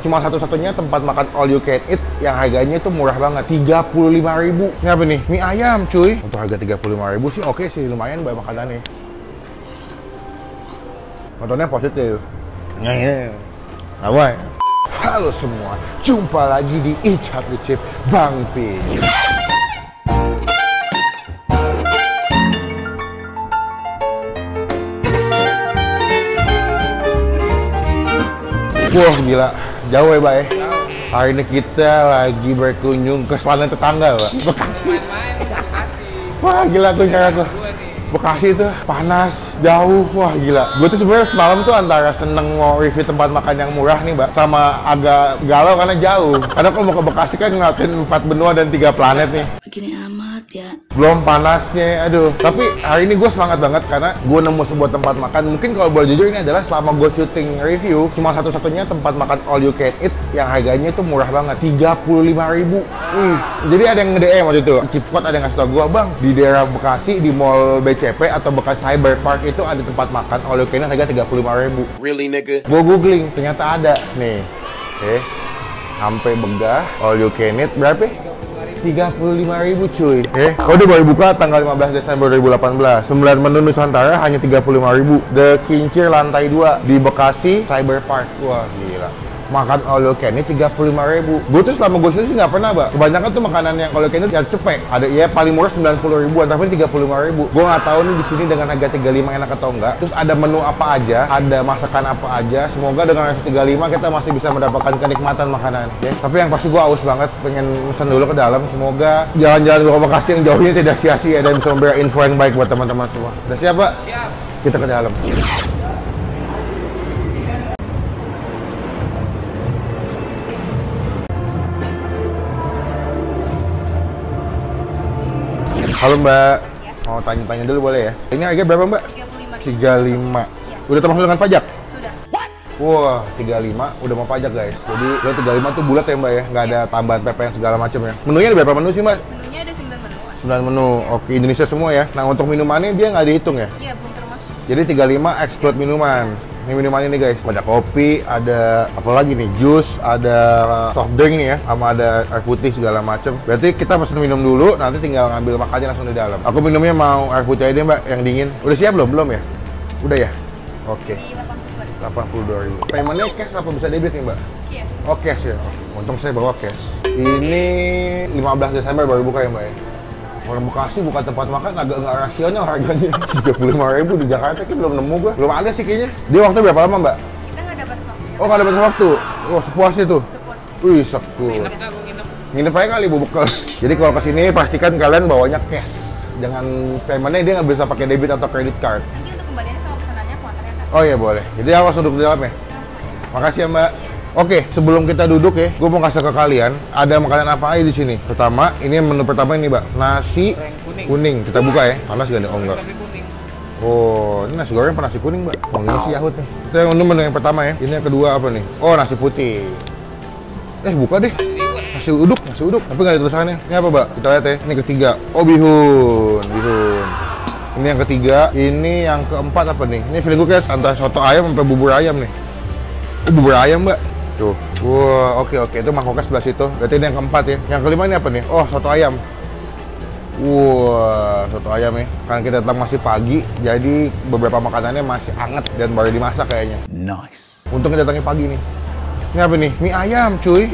Cuma satu-satunya tempat makan all you can eat yang harganya itu murah banget, 35.000. Ini apa nih? Mie ayam cuy. Untuk harga 35.000 sih oke sih, lumayan buat makanannya. Nontonnya positif. Apa? Halo semua, jumpa lagi di Eat Up with Chip Bang Pi. Wah gila, jauh ya Mbak ya? Hari ini kita lagi berkunjung ke planet tetangga Mbak, Bekasi. Wah gila tuh cara tuh. Bekasi itu panas, jauh, wah gila. Gue tuh sebenarnya semalam tuh antara seneng mau review tempat makan yang murah nih Mbak, sama agak galau karena jauh. Karena kalau mau ke Bekasi kan ngelakuin 4 benua dan 3 planet nih. Begini amat ya. Belum panasnya, aduh. Tapi hari ini gue semangat banget karena gue nemu sebuah tempat makan. Mungkin kalau boleh jujur ini adalah selama gue syuting review, cuma satu-satunya tempat makan all you can eat yang harganya tuh murah banget, 35.000. Wih, jadi ada yang nge-DM waktu itu. Cipkot ada yang ngasih tau gue, Bang, di daerah Bekasi, di Mall BCP atau Bekasi Cyber Park itu ada tempat makan all you can eat harga 35.000. Really nigga? Gue googling, ternyata ada. Nih, sampai begah all you can eat berapa? 35.000 cuy. Udah baru buka tanggal 15 Desember 2018. 9 menu Nusantara hanya 35.000. The Kincir lantai 2 di Bekasi Cyber Park. Wah gila. Makan all you can eat 35.000. Gue tuh selama gue sih nggak pernah, Mbak. Kebanyakan tuh makanan yang all you can eat yang cepet. Ada ya paling murah 90.000-an, tapi 35.000. Gue nggak tahu nih di sini dengan harga 35 enak atau enggak. Terus ada menu apa aja, ada masakan apa aja. Semoga dengan harga 35 kita masih bisa mendapatkan kenikmatan makanan. Ya. Tapi yang pasti gue haus banget, pengen pesan dulu ke dalam. Semoga jalan-jalan ke Bekasi yang jauhnya tidak sia-sia dan bisa memberi info yang baik buat teman-teman semua. Udah siap, Pak? Siap. Kita ke dalam. Halo Mbak, ya. Mau tanya-tanya dulu boleh ya? Ini harga berapa Mbak? 35. Ya. Udah termasuk dengan pajak? Sudah. Wah, 35 udah mau pajak guys. Jadi lo 35 tuh bulat ya Mbak ya? Nggak ada tambahan PPN segala macam ya? Menunya ada berapa menu sih Mbak? Menunya ada 9 menu. 9 menu, oke, Indonesia semua ya? Nah untuk minumannya dia nggak dihitung ya? Iya, belum termasuk. Jadi 35 exclude minuman. Ini minumannya nih guys, ada kopi, ada apa lagi nih, jus, ada soft drink nih ya, sama ada air putih segala macem. Berarti kita pesen minum dulu, nanti tinggal ngambil makannya langsung di dalam. Aku minumnya mau air putih aja Mbak, yang dingin. Udah siap belum? Belum ya? Udah ya? Oke. 82.000. Paymentnya cash apa bisa debit nih Mbak? Cash. Oh cash ya? Untung saya bawa cash. Ini 15 Desember baru buka ya Mbak ya? Orang Bekasi buka tempat makan agak nggak rasional harganya. 35.000 di Jakarta kan belum nemu gue. Belum ada sih kayaknya. Dia waktu berapa lama Mbak? Kita nggak dapat waktu. Oh nggak dapat waktu? Oh sepuasnya tuh? Sepuas. Wih sekul. Nginep aja kali bu bekal. Jadi kalau kesini pastikan kalian bawanya cash. Jangan paymentnya dia nggak bisa pakai debit atau credit card. Nanti untuk kembaliannya sama pesanannya aku antar ya Kak. Oh iya boleh. Jadi awas duduk di dalam ya? Langsung aja. Makasih ya Mbak. Oke, sebelum kita duduk ya, gue mau kasih ke kalian ada makanan apa aja di sini. Pertama, ini menu pertama ini, Mbak. Nasi kuning. Kita buka ya. Panas gak nih? Oh enggak. Oh, ini nasi goreng apa nasi kuning, Mbak? Oh, ini sih yahut nih. Itu yang menu yang pertama ya. Ini yang kedua apa nih? Oh, nasi putih. Buka deh. Nasi uduk. Tapi nggak ada tulisannya. Ini apa, Mbak? Kita lihat ya. Ini ketiga. Oh, bihun. Ini yang ketiga. Ini yang keempat apa nih? Ini feeling gue kayak antara soto ayam sampai bubur ayam nih. Oh, bubur ayam, Mbak. Tuh, wah, oke, itu mangkoknya sebelah situ. Berarti ini yang keempat ya. Yang kelima ini apa nih? Oh, soto ayam. Wah, soto ayam nih. Karena kita datang masih pagi, jadi beberapa makanannya masih anget dan baru dimasak kayaknya. Nice. Untung kita datangnya pagi nih. Ini apa nih? Mie ayam, cuy.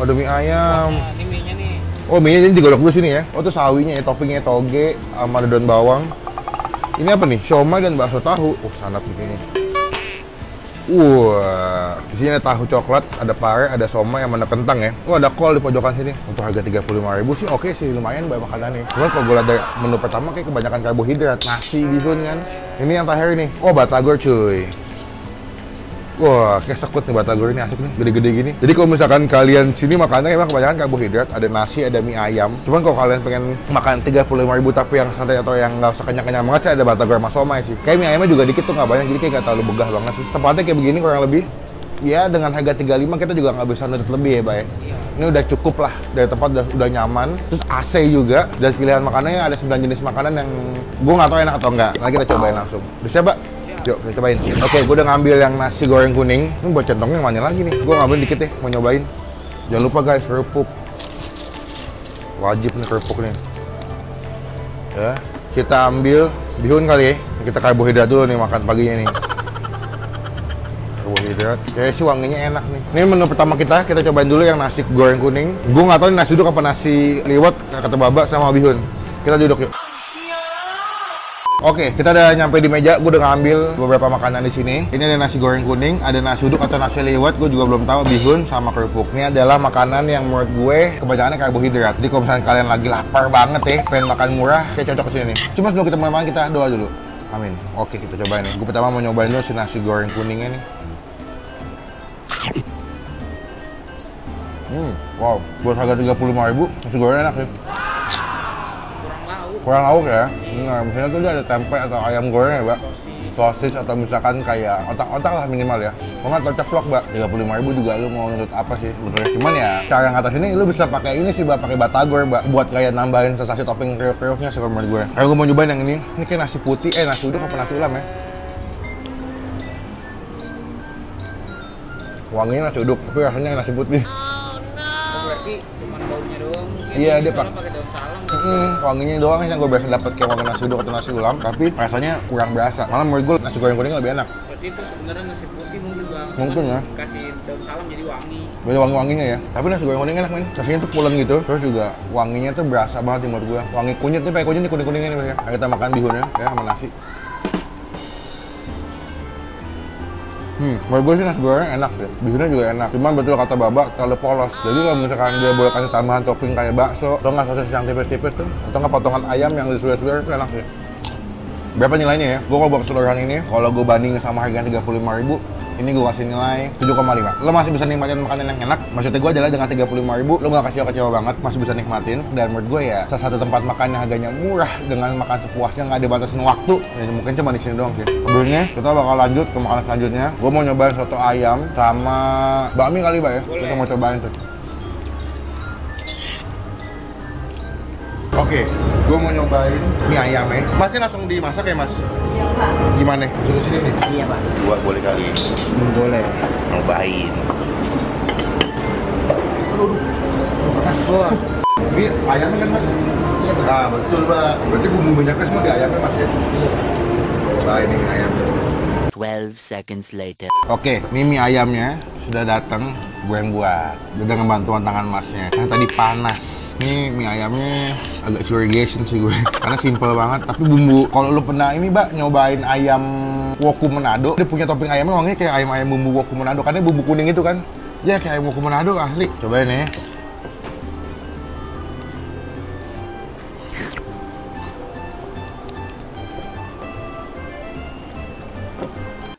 Ada mie ayam. Ini mie-nya nih. Oh, mie-nya ini digolok dulu sini ya. Oh, itu sawinya ya, toppingnya toge sama ada daun bawang. Ini apa nih? Siomay dan bakso tahu. Oh, sanap begini. Wah, di sini ada tahu coklat, ada pare, ada somai, yang mana kentang ya. Oh, ada kol di pojokan sini. Untuk harga 35.000 sih oke sih, lumayan buat makanannya. Cuman kalau gue lihat dari menu pertama kayak kebanyakan karbohidrat, nasi bihun kan. Ini yang terakhir nih. Oh, batagor cuy. Wah, kayak sekut nih batagor ini, asik nih, gede-gede gini. Jadi kalau misalkan kalian sini makannya emang kebanyakan karbohidrat, ada nasi, ada mie ayam. Cuman kalau kalian pengen makan 35.000 tapi yang santai atau yang nggak usah kenyang-kenyang banget sih, ada batagor sama somai sih. Kayak mie ayamnya juga dikit tuh, nggak banyak, jadi kayak nggak terlalu begah banget sih. Tempatnya kayak begini kurang lebih. Ya dengan harga 35 kita juga nggak bisa nuntut lebih ya, Bay. Ini udah cukup lah, dari tempat udah nyaman. Terus AC juga, dan pilihan makanannya ada 9 jenis makanan yang gue nggak tahu enak atau enggak. Nanti kita cobain langsung. Udah siap, Mbak? Yuk, kita cobain. Oke, gue udah ngambil yang nasi goreng kuning. Ini buat centongnya yang mana lagi nih? Gue ngambil dikit deh, mau nyobain. Jangan lupa guys, kerupuk. Wajib nih kerupuk nih. Ya, kita ambil bihun kali ya. Kita karbohidrat dulu nih makan paginya nih. Karbohidrat. Kayak sih wanginya enak nih. Ini menu pertama kita cobain dulu yang nasi goreng kuning. Gue nggak tahu ini nasi uduk apa nasi liwet, kata Baba sama bihun. Kita duduk yuk. Oke, kita udah nyampe di meja. Gue udah ngambil beberapa makanan di sini. Ini ada nasi goreng kuning, ada nasi uduk atau nasi liwet. Gue juga belum tahu, bihun sama kerupuk. Ini adalah makanan yang menurut gue kebanyakannya karbohidrat. Jadi kalau misalnya kalian lagi lapar banget ya, pengen makan murah, kayak cocok kesini nih. Cuma sebelum kita mulai makan, kita doa dulu. Amin. Oke, kita cobain nih. Gue pertama mau nyobain dulu si nasi goreng kuningnya nih. Wow, buat harga 35.000, nasi goreng enak sih. Kurang lauk ya. Nah, misalnya tuh dia ada tempe atau ayam goreng ya, Mbak. Sosis atau misalkan kayak otak-otak lah minimal ya. Kalau nggak ceplok, Mbak. 35.000 juga lu mau nuntut apa sih sebetulnya. Cuman ya, cara ngatas ini lu bisa pakai ini sih, Mbak, pakai batagor, Mbak. Buat kayak nambahin sensasi topping kriuk-kriuknya sih menurut gue. Kayak gue mau nyobain yang ini. Ini kayak nasi putih, nasi uduk apa nasi ulam ya. Wanginya nasi uduk, tapi rasanya nasi putih. Berarti cuma baunya doang mungkin. Iya, dia pakai daun salam. Wanginya doang yang gue biasa dapat kayak wangi nasi uduk atau nasi ulam, tapi rasanya kurang berasa. Malah menurut gue nasi goreng kuning lebih enak. Berarti itu sebenarnya nasi putih mungkin Bang. Mungkin ya. Kasih daun salam jadi wangi. Beda wangi-wanginya ya. Tapi nasi goreng kuning enak, men. Nasinya tuh pulen gitu. Terus juga wanginya tuh berasa banget nih menurut gue. Wangi kunyit nih, pakai kunyit nih, kuning-kuningnya nih, ya. Kita makan bihunnya ya sama nasi. Menurut gue sih nasi goreng enak sih, bihunnya juga enak. Cuman betul kata Baba, terlalu polos. Jadi kalau misalkan dia boleh kasih tambahan topping kayak bakso, atau nggak sosis yang tipis-tipis tuh, atau nggak potongan ayam yang disuir-suir, itu enak sih. Berapa nilainya ya? Gue kalau buat keseluruhan ini, kalau gue bandingin sama harga 35.000, ini gue kasih nilai 7,5. Lo masih bisa nikmatin makanan yang enak. Maksudnya gue adalah dengan 35.000, lo nggak kecewa banget, masih bisa nikmatin. Dan menurut gue ya, salah satu tempat makan yang harganya murah dengan makan sepuasnya, nggak dibatasin waktu. Ya mungkin cuma di sini doang sih. Sebelumnya kita bakal lanjut ke makanan selanjutnya. Gue mau nyobain soto ayam sama bakmi kali, Mbak ya. Kita mau cobain tuh. Oke, gue mau nyobain mie ayam ya. Masnya langsung dimasak ya, Mas? Iya, Pak. Gimana? Tunggu sini nih. Iya, Pak. Gua boleh kali. Boleh. Nyobain. Wah. Ini ayamnya kan, Mas? Iya, Pak. Nah, betul, Pak. Berarti bumbu minyaknya semua di ayamnya, Mas ya? Cobain ini ayam. 12 seconds later. Oke, ini mie ayamnya sudah datang. Gue yang buat. Udah ngebantuan tangan Masnya. Yang tadi panas. Ini mie ayamnya agak curigation sih gue. Karena simple banget. Tapi bumbu, kalau lu pernah ini, Mbak, nyobain ayam woku Manado, dia punya topping ayamnya wanginya kayak ayam-ayam bumbu woku Manado. Karena bumbu kuning itu kan. Ya kayak ayam woku Manado asli. Cobain ya.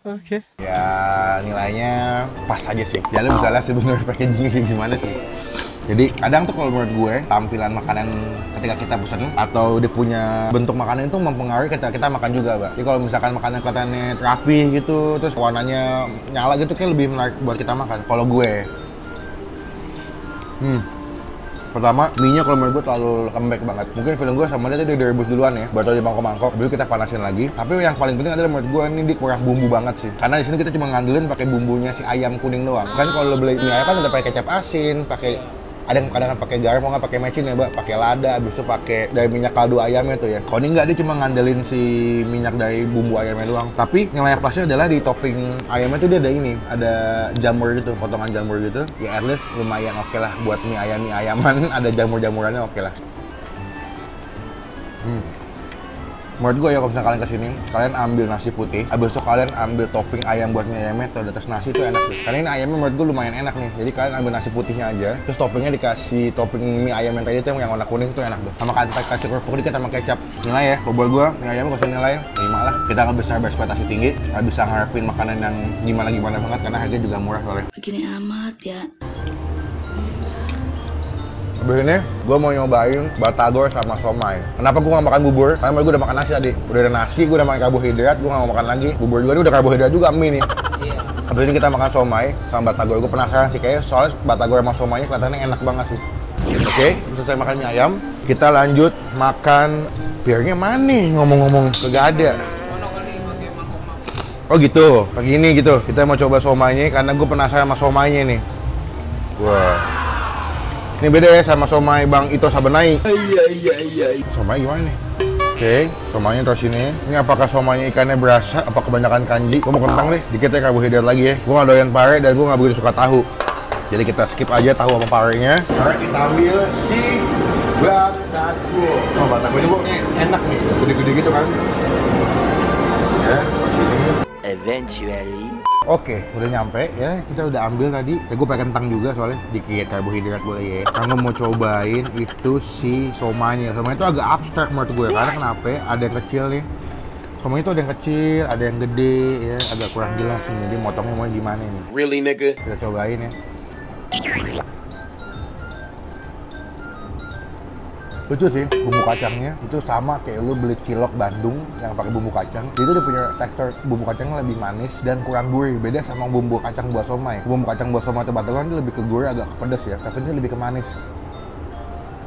Oke. Ya nilainya pas aja sih. Ya lu bisa lihat sebenarnya packagingnya kayak gimana sih. Jadi kadang tuh kalau menurut gue tampilan makanan ketika kita pesen atau dia punya bentuk makanan itu mempengaruhi ketika kita makan juga, Mbak. Jadi kalau misalkan makanan kelihatannya rapi gitu, terus warnanya nyala gitu, kayak lebih menarik buat kita makan. Kalau gue, pertama, mie-nya kalau menurut gue terlalu lembek banget. Mungkin film gue sama dia tuh dia direbus duluan ya, baru di mangkok-mangkok. Habis itu kita panasin lagi. Tapi yang paling penting adalah menurut gue ini dia kurang bumbu banget sih. Karena di sini kita cuma ngandelin pakai bumbunya si ayam kuning doang. Kan kalau lo beli mie ayam kan udah pakai kecap asin, pakai ada yang kadang pakai garam, mau nggak pakai mecin ya, Mbak, pakai lada, habis itu pakai dari minyak kaldu ayamnya tuh ya. Kalau ini nggak, dia cuma ngandelin si minyak dari bumbu ayamnya doang. Tapi nilai plusnya adalah di topping ayamnya tuh dia ada ini, ada jamur gitu, potongan jamur gitu. Ya at least lumayan oke lah buat mie ayaman, ada jamur-jamurannya oke lah. Menurut gue ya kalau misalnya kalian kesini, kalian ambil nasi putih, habis itu kalian ambil topping ayam buat mie ayamnya atau di atas nasi itu enak deh. Karena ini ayamnya menurut gue lumayan enak nih. Jadi kalian ambil nasi putihnya aja, terus toppingnya dikasih topping mie ayam yang tadi itu yang warna kuning itu enak deh. Sama kalian kasih kerupuk dikit sama kecap. Nilai ya, kalau buat gue mie ayamnya kasih nilai 5 lah. Kita nggak bisa berekspektasi tinggi, nggak bisa ngarepin makanan yang gimana-gimana banget karena harganya juga murah soalnya. Begini amat ya. Habis ini, gue mau nyobain batagor sama somai. Kenapa gue gak makan bubur? Karena gue udah makan nasi tadi. Udah ada nasi, gue udah makan karbohidrat, gue gak mau makan lagi. Bubur juga ini udah karbohidrat juga, mie nih. Habis ini kita makan somai sama batagor. Gue penasaran sih, kayaknya soalnya batagor sama somainya kelihatannya enak banget sih. Oke, selesai makan mie ayam, kita lanjut makan. Piringnya mana nih ngomong-ngomong? Kagak ada. Oh gitu, kayak gini gitu. Kita mau coba somainya karena gue penasaran sama somainya nih. Wah. Ini beda ya sama somai Bang Ito Sabenai. Iya. Somai gimana nih? Oke, somainya terus ini. Ini apakah somainya ikannya berasa? Apa kebanyakan kanji? Gue mau kentang deh, dikit ya karbohidrat lagi ya. Gue nggak doyan pare dan gue nggak begitu suka tahu. Jadi kita skip aja tahu sama parenya. Sekarang kita ambil si batagor. Oh batagor ini ini enak nih, gede-gede gitu kan. Ya, sini. Eventually. Oke, udah nyampe ya. Kita udah ambil tadi. Ya, gue pakai kentang juga soalnya dikit karbohidrat boleh ya. Karena mau cobain itu si somanya. Somanya itu agak abstrak menurut gue karena kenapa? Ada yang kecil nih. Somanya itu ada yang kecil, ada yang gede ya, agak kurang jelas nih. Jadi motongnya mau gimana nih? Really nigga? Kita cobain ya. Lucu sih, bumbu kacangnya itu sama kayak lu beli cilok Bandung yang pakai bumbu kacang. Itu udah punya tekstur bumbu kacangnya lebih manis dan kurang gurih. Beda sama bumbu kacang buat somai. Bumbu kacang buat somai atau batagor itu lebih ke gurih, agak ke pedas ya. Tapi ini lebih ke manis.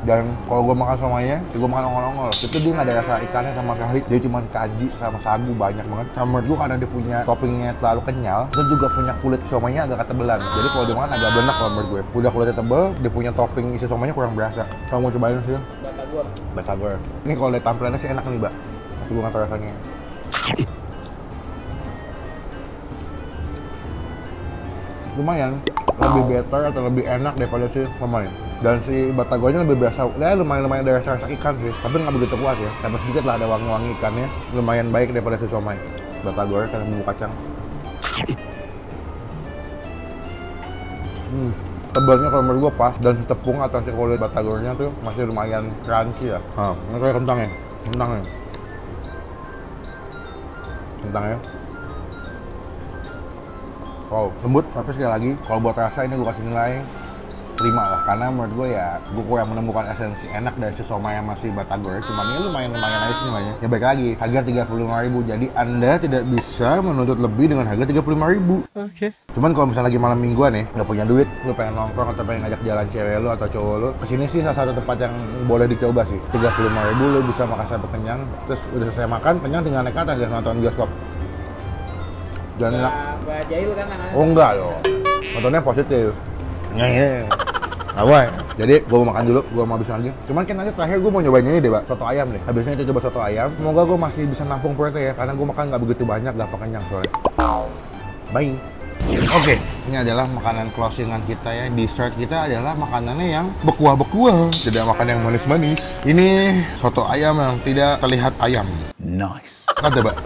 Dan kalau gue makan somainya, gue makan ongol-ongol. Itu dia nggak ada rasa ikannya sama sekali. Dia cuma kanji sama sagu banyak banget. Sama menurut gue karena dia punya toppingnya terlalu kenyal, dan juga punya kulit somainya agak ketebelan. Jadi kalau dimakan agak benak kalau menurut gue. Udah kulitnya tebel, dia punya topping isi somainya kurang berasa. Kamu mau cobain sih? Batagor. Ini kalau lihat tampilannya sih enak nih, Mbak. Tapi gue nggak tahu rasanya. Lumayan, lebih better atau lebih enak daripada si somai. Dan si batagornya lebih berasa, ya lumayan ada rasa ikan sih, tapi nggak begitu kuat ya. Tapi sedikit lah ada wangi-wangi ikannya, lumayan baik daripada si somai. Batagor karena bumbu kacang. Tebalnya kalau menurut gua pas, dan tepung atau si kulit batagornya tuh masih lumayan crunchy ya. Ini kayak kentangnya. Wow, lembut, tapi sekali lagi kalau buat rasa ini gua kasih nilai 5 lah, karena menurut gue ya gue kurang menemukan esensi enak dari si somai yang masih batagor. Cuman ini lumayan aja sih nilainya. Ya baik lagi, harga 35.000, jadi Anda tidak bisa menuntut lebih dengan harga 35.000. Oke. Cuman kalau misalnya lagi malam mingguan nih, nggak punya duit, lu pengen nongkrong atau pengen ngajak jalan cewek lu atau cowok lu, kesini sih salah satu tempat yang boleh dicoba sih. 35.000 lu bisa makan sampai kenyang, terus udah selesai makan, kenyang tinggal naik ke atas ya nonton bioskop. Jangan enak. Jahil kan namanya. Oh enggak loh, nontonnya positif. Awal. Jadi gue mau makan dulu, gue mau habisin lagi. Cuman kan nanti terakhir gue mau nyobain ini deh, Pak. Soto ayam deh. Habisnya kita coba soto ayam. Semoga gue masih bisa nampung perutnya ya, karena gue makan nggak begitu banyak, gak kenyang soalnya. Bye. Oke, ini adalah makanan closingan kita ya. Dessert kita adalah makanannya yang berkuah-berkuah, tidak makan yang manis-manis. Ini soto ayam yang tidak terlihat ayam. Nice. Ada, Pak.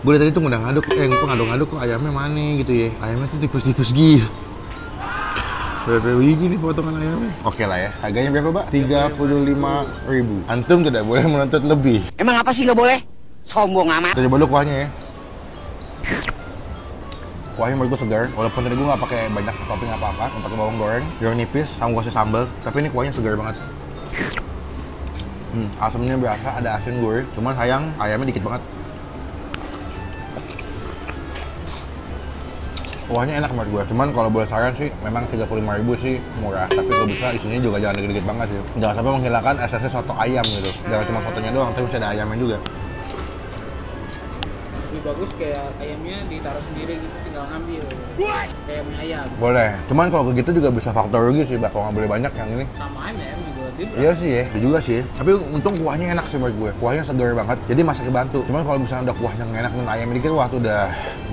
Gue tadi tuh ngaduk-ngaduk, ngaduk-ngaduk kok ayamnya mana gitu ya. Ayamnya tuh tipis-tipis gitu. Berapa biji nih potongan ayamnya? Oke lah ya, harganya berapa, Pak? 35.000. Antum tidak boleh menuntut lebih. Emang apa sih nggak boleh? Sombong amat. Kita coba dulu kuahnya ya. Kuahnya menurut gue segar, walaupun tadi gue nggak pakai banyak topping apa-apa, nggak pakai bawang goreng, biar nipis, sama gue kasih sambal, tapi ini kuahnya segar banget. Asamnya biasa, ada asin gurih, cuman sayang ayamnya dikit banget. Kuahnya enak menurut gue, cuman kalau boleh saran sih memang 35.000 sih murah, tapi kalau bisa isinya juga jangan dikit-dikit banget sih. Jangan sampai menghilangkan esensi soto ayam gitu. Jangan cuma sotonya doang, tapi bisa ada ayamnya juga. Lebih bagus kayak ayamnya ditaruh sendiri gitu, tinggal ngambil. Kayak mie ayam. Boleh, cuman kalau begitu juga bisa faktor rugi sih, Pak. Kalau nggak boleh banyak yang ini. Sama ayam juga dia. Iya sih ya, itu juga sih. Tapi untung kuahnya enak sih buat gue. Kuahnya segar banget, jadi masak kebantu. Cuman kalau misalnya udah kuahnya nggak enak dan ayam dikit, wah tuh udah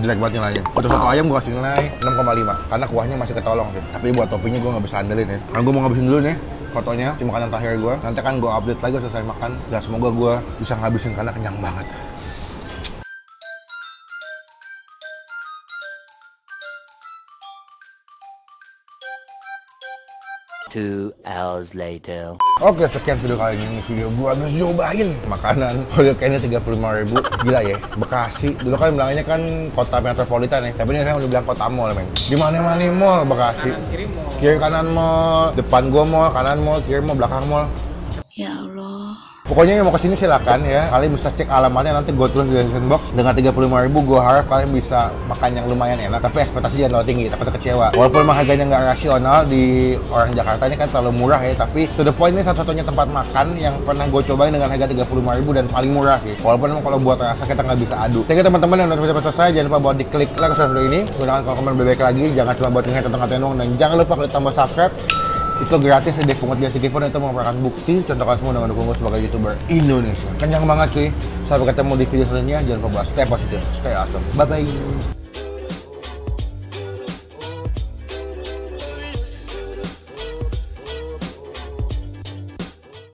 jelek banget nilainya. Untuk soto ayam gue kasih nilai 6,5 karena kuahnya masih ketolong sih. Tapi buat toppingnya gue nggak bisa andelin ya. Karena gue mau ngabisin dulu nih fotonya, cuma makanan terakhir gue. Nanti kan gue update lagi selesai makan. Dan semoga gue bisa ngabisin karena kenyang banget. 2 hours later. Oke, sekian video kali ini. Video gua habis cobain makanan all you can eat 35.000. Gila ya, Bekasi. Dulu kan bilangnya kan kota metropolitan ya, tapi ini saya udah bilang kota mall, men. Di mana-mana mall Bekasi. Kiri mau. Kiri kanan mall, depan gua mall, kanan mall, kiri mall, belakang mall. Ya Allah. Pokoknya yang mau kesini silakan ya. Kalian bisa cek alamatnya, nanti gue tulis di description box. Dengan 35.000 gue harap kalian bisa makan yang lumayan enak, tapi ekspektasi jangan terlalu tinggi, takut kecewa. Walaupun emang harganya nggak rasional di orang Jakarta ini kan terlalu murah ya, tapi to the point ini satu-satunya tempat makan yang pernah gue cobain dengan harga 35.000 dan paling murah sih. Walaupun emang kalau buat rasa kita nggak bisa adu. Thank you teman-teman yang udah sampai selesai. Jangan lupa buat diklik like video ini. Gunakan kalau komen bebek lagi. Jangan cuma buat ngehead tentang dong, dan jangan lupa klik tombol subscribe. Itu gratis, ada pungut biasa pun itu merupakan bukti contoh kalian semua dengan dukung gue sebagai YouTuber Indonesia. Kenyang banget cuy. Sampai ketemu di video selanjutnya. Jangan lupa buat stay positive, stay awesome. Bye bye.